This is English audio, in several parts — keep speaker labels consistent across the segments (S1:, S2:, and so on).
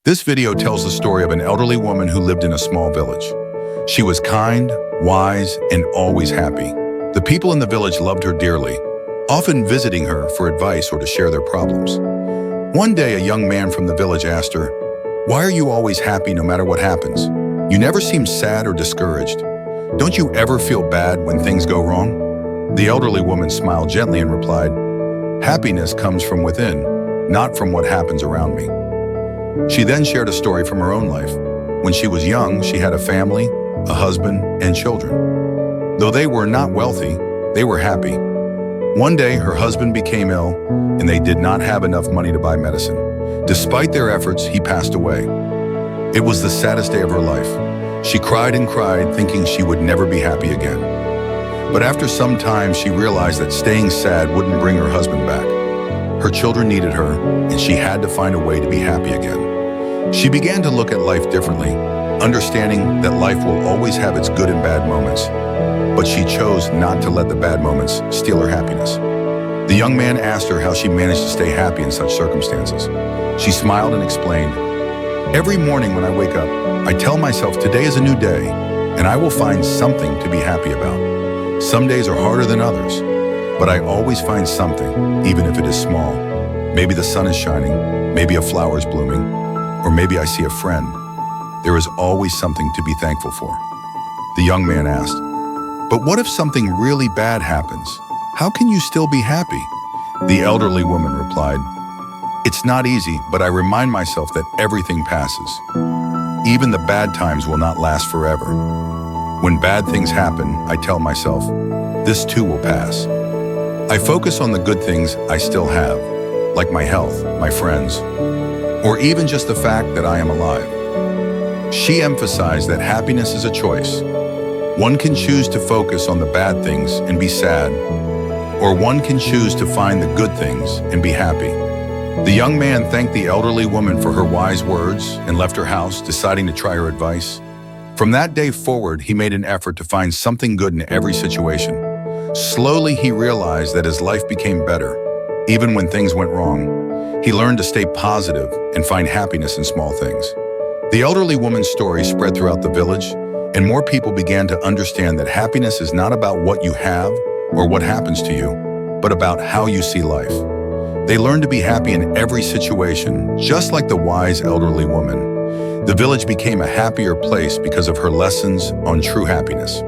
S1: This video tells the story of an elderly woman who lived in a small village. She was kind, wise, and always happy. The people in the village loved her dearly, often visiting her for advice or to share their problems. One day, a young man from the village asked her, "Why are you always happy no matter what happens? You never seem sad or discouraged. Don't you ever feel bad when things go wrong?" The elderly woman smiled gently and replied, "Happiness comes from within, not from what happens around me." She then shared a story from her own life. When she was young, she had a family, a husband, and children. Though they were not wealthy, they were happy. One day, her husband became ill, and they did not have enough money to buy medicine. Despite their efforts, he passed away. It was the saddest day of her life. She cried and cried, thinking she would never be happy again. But after some time, she realized that staying sad wouldn't bring her husband back. Her children needed her, and she had to find a way to be happy again. She began to look at life differently, understanding that life will always have its good and bad moments. But she chose not to let the bad moments steal her happiness. The young man asked her how she managed to stay happy in such circumstances. She smiled and explained, "Every morning when I wake up, I tell myself today is a new day, and I will find something to be happy about. Some days are harder than others, but I always find something, even if it is small. Maybe the sun is shining, maybe a flower is blooming, or maybe I see a friend. There is always something to be thankful for." The young man asked, "But what if something really bad happens? How can you still be happy?" The elderly woman replied, "It's not easy, but I remind myself that everything passes. Even the bad times will not last forever. When bad things happen, I tell myself, this too will pass. I focus on the good things I still have, like my health, my friends, or even just the fact that I am alive." She emphasized that happiness is a choice. One can choose to focus on the bad things and be sad, or one can choose to find the good things and be happy. The young man thanked the elderly woman for her wise words and left her house, deciding to try her advice. From that day forward, he made an effort to find something good in every situation. Slowly, he realized that his life became better. Even when things went wrong, he learned to stay positive and find happiness in small things. The elderly woman's story spread throughout the village, and more people began to understand that happiness is not about what you have or what happens to you, but about how you see life. They learned to be happy in every situation, just like the wise elderly woman. The village became a happier place because of her lessons on true happiness.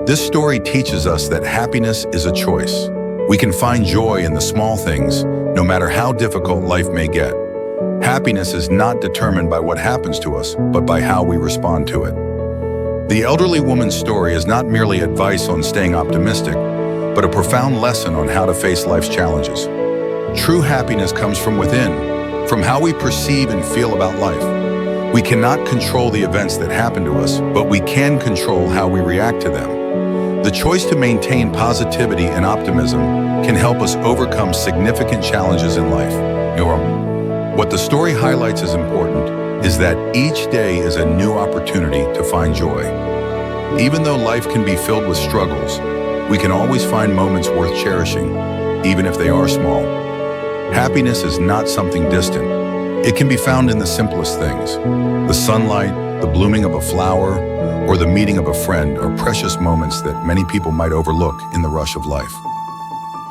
S1: This story teaches us that happiness is a choice. We can find joy in the small things, no matter how difficult life may get. Happiness is not determined by what happens to us, but by how we respond to it. The elderly woman's story is not merely advice on staying optimistic, but a profound lesson on how to face life's challenges. True happiness comes from within, from how we perceive and feel about life. We cannot control the events that happen to us, but we can control how we react to them. The choice to maintain positivity and optimism can help us overcome significant challenges in life. What the story highlights as important is that each day is a new opportunity to find joy. Even though life can be filled with struggles, we can always find moments worth cherishing, even if they are small. Happiness is not something distant. It can be found in the simplest things. The sunlight, the blooming of a flower, or the meeting of a friend are precious moments that many people might overlook in the rush of life.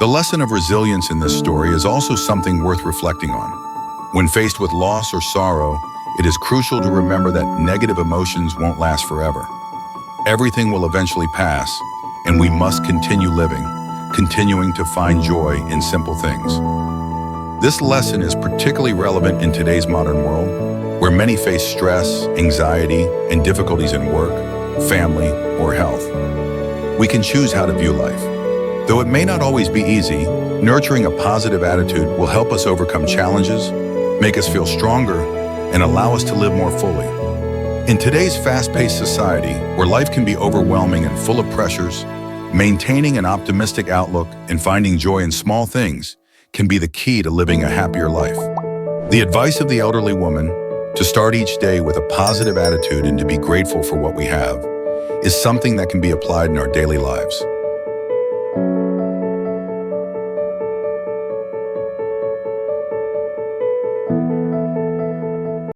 S1: The lesson of resilience in this story is also something worth reflecting on. When faced with loss or sorrow, it is crucial to remember that negative emotions won't last forever. Everything will eventually pass, and we must continue living, continuing to find joy in simple things. This lesson is particularly relevant in today's modern world, where many face stress, anxiety, and difficulties in work, family, or health. We can choose how to view life. Though it may not always be easy, nurturing a positive attitude will help us overcome challenges, make us feel stronger, and allow us to live more fully. In today's fast-paced society, where life can be overwhelming and full of pressures, maintaining an optimistic outlook and finding joy in small things can be the key to living a happier life. The advice of the elderly woman, to start each day with a positive attitude and to be grateful for what we have, is something that can be applied in our daily lives.